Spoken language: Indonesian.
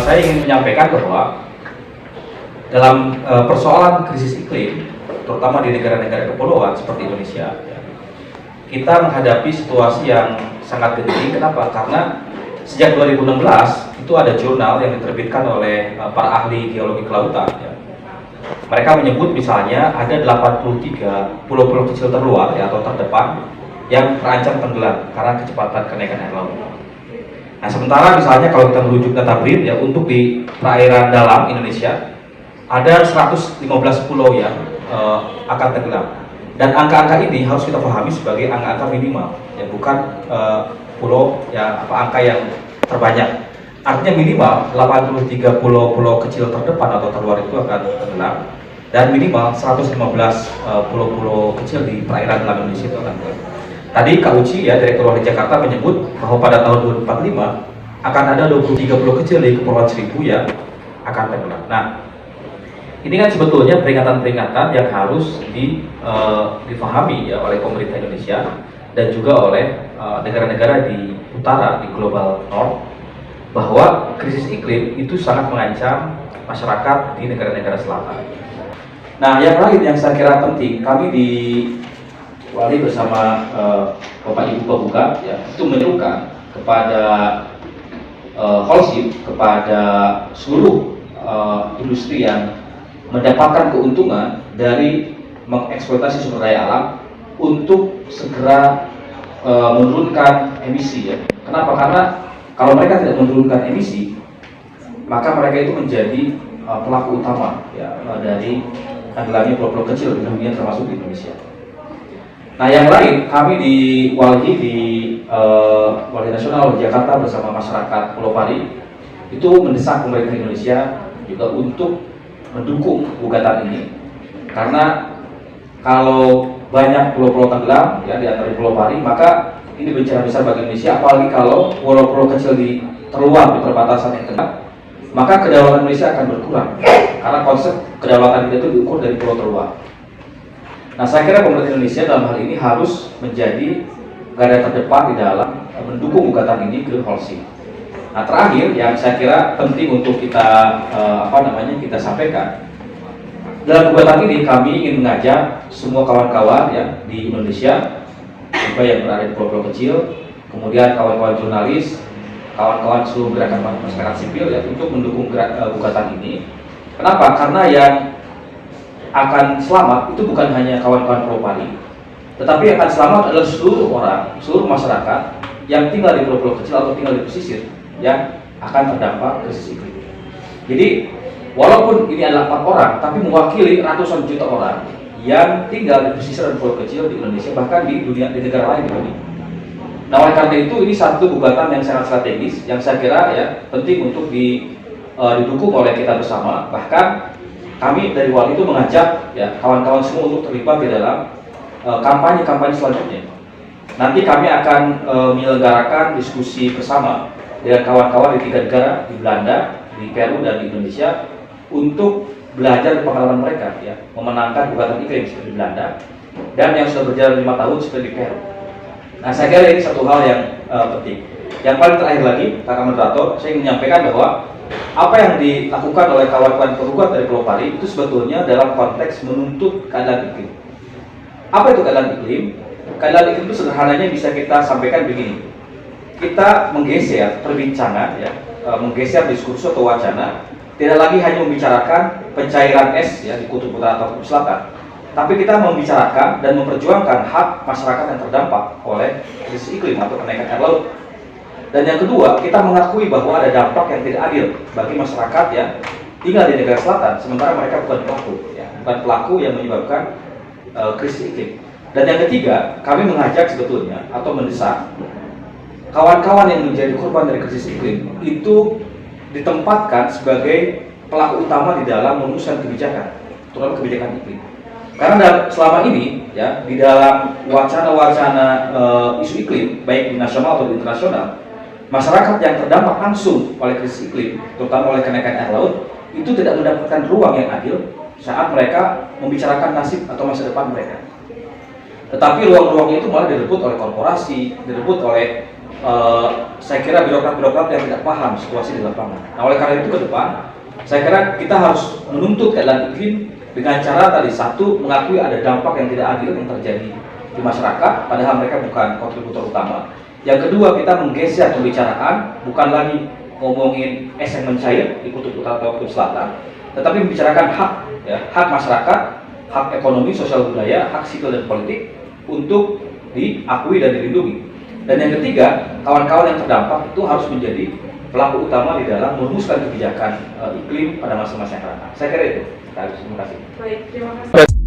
saya ingin menyampaikan bahwa dalam persoalan krisis iklim, terutama di negara-negara kepulauan seperti Indonesia, ya, kita menghadapi situasi yang sangat genting. Kenapa? Karena sejak 2016 itu ada jurnal yang diterbitkan oleh para ahli geologi kelautan. Ya. Mereka menyebut misalnya ada 83 pulau-pulau kecil terluar ya, atau terdepan yang terancam tenggelam karena kecepatan kenaikan air laut. Nah, sementara misalnya kalau kita merujuk data BRIN ya, untuk di perairan dalam Indonesia ada 115 pulau yang akan tenggelam. Dan angka-angka ini harus kita pahami sebagai angka-angka minimal, ya, bukan pulau ya angka yang terbanyak. Artinya minimal 83 pulau-pulau kecil terdepan atau terluar itu akan tenggelam, dan minimal 115 pulau-pulau kecil di perairan dalam Indonesia itu akan tenggelam. Tadi Kak Uci ya, Direktur Wahid Jakarta, menyebut bahwa pada tahun 2045 akan ada 23 pulau kecil di Kepulauan Seribu yang akan tenggelam. Nah, ini kan sebetulnya peringatan-peringatan yang harus difahami ya oleh pemerintah Indonesia dan juga oleh negara-negara di utara, di global north, bahwa krisis iklim itu sangat mengancam masyarakat di negara-negara selatan. Nah, yang lain yang saya kira penting, kami di Wali bersama Bapak Ibu Pembuka ya, itu menyerukan kepada Holcim, kepada seluruh industri yang mendapatkan keuntungan dari mengeksploitasi sumber daya alam untuk segera menurunkan emisi ya. Kenapa? Karena kalau mereka tidak menurunkan emisi, maka mereka itu menjadi pelaku utama ya dari tenggelamnya pulau-pulau kecil di dunia, termasuk di Indonesia. Nah, yang lain, kami di Walhi, di Walhi Nasional Jakarta bersama masyarakat Pulau Pari itu mendesak pemerintah Indonesia juga untuk mendukung gugatan ini, karena kalau banyak pulau-pulau tenggelam ya di antara Pulau Pari, maka ini bencana besar bagi Indonesia. Apalagi kalau pulau-pulau kecil di terluar di perbatasan yang tengah, maka kedaulatan Indonesia akan berkurang, karena konsep kedaulatan kita itu diukur dari pulau terluar. Nah, saya kira pemerintah Indonesia dalam hal ini harus menjadi garda terdepan di dalam mendukung gugatan ini ke Holcim. Nah, terakhir yang saya kira penting untuk kita kita sampaikan, dalam gugatan ini kami ingin mengajak semua kawan-kawan ya di Indonesia, juga yang berada di pulau-pulau kecil, kemudian kawan-kawan jurnalis, kawan-kawan seluruh gerakan masyarakat sipil ya, untuk mendukung gugatan ini. Kenapa? Karena yang akan selamat itu bukan hanya kawan-kawan Pulau Pari, tetapi yang akan selamat adalah seluruh orang, seluruh masyarakat yang tinggal di pulau-pulau kecil atau tinggal di pesisir yang akan terdampak krisis iklim. Jadi walaupun ini adalah 4 orang, tapi mewakili ratusan juta orang yang tinggal di pesisir dan pulau kecil di Indonesia, bahkan di dunia, di negara lain di dunia. Nah, oleh karena itu ini satu gugatan yang sangat strategis yang saya kira ya penting untuk didukung oleh kita bersama. Bahkan kami dari Wali itu mengajak ya kawan-kawan semua untuk terlibat di dalam kampanye-kampanye selanjutnya. Nanti kami akan menyelenggarakan diskusi bersama dengan kawan-kawan di 3 negara, di Belanda, di Peru, dan di Indonesia, untuk belajar dari pengalaman mereka ya, memenangkan gugatan iklim seperti di Belanda, dan yang sudah berjalan 5 tahun seperti di Peru. Nah, saya kira ini satu hal yang penting. Yang paling terakhir lagi, Kakak Moderator, saya ingin menyampaikan bahwa apa yang dilakukan oleh kawan-kawan penggugat dari Pulau Pari itu sebetulnya dalam konteks menuntut keadilan iklim. Apa itu keadilan iklim? Keadilan iklim itu sederhananya bisa kita sampaikan begini. Kita menggeser perbincangan ya, menggeser diskursus atau wacana, tidak lagi hanya membicarakan pencairan es ya di kutub utara atau kutub selatan, tapi kita membicarakan dan memperjuangkan hak masyarakat yang terdampak oleh krisis iklim atau kenaikan air laut. Dan yang kedua, kita mengakui bahwa ada dampak yang tidak adil bagi masyarakat yang tinggal di negara selatan, sementara mereka bukan pelaku ya, bukan pelaku yang menyebabkan krisis iklim. Dan yang ketiga, kami mengajak sebetulnya atau mendesak kawan-kawan yang menjadi korban dari krisis iklim itu ditempatkan sebagai pelaku utama di dalam merumuskan kebijakan, terutama kebijakan iklim. Karena selama ini ya di dalam wacana-wacana isu iklim, baik di nasional atau di internasional, masyarakat yang terdampak langsung oleh krisis iklim, terutama oleh kenaikan air laut, itu tidak mendapatkan ruang yang adil saat mereka membicarakan nasib atau masa depan mereka. Tetapi ruang-ruang itu malah direbut oleh korporasi, direbut oleh saya kira birokrat-birokrat yang tidak paham situasi di lapangan. Nah, oleh karena itu ke depan, saya kira kita harus menuntut keadilan iklim dengan cara tadi, satu, mengakui ada dampak yang tidak adil yang terjadi di masyarakat, padahal mereka bukan kontributor utama. Yang kedua, kita menggeser pembicaraan, bukan lagi ngomongin es yang mencair di kutub utara atau kutub selatan, tetapi membicarakan hak, ya, hak masyarakat, hak ekonomi, sosial budaya, hak sipil dan politik untuk diakui dan dilindungi. Dan yang ketiga, kawan-kawan yang terdampak itu harus menjadi pelaku utama di dalam merumuskan kebijakan iklim pada masa-masa yang akan datang. Saya kira itu. Terima kasih. Baik, terima kasih.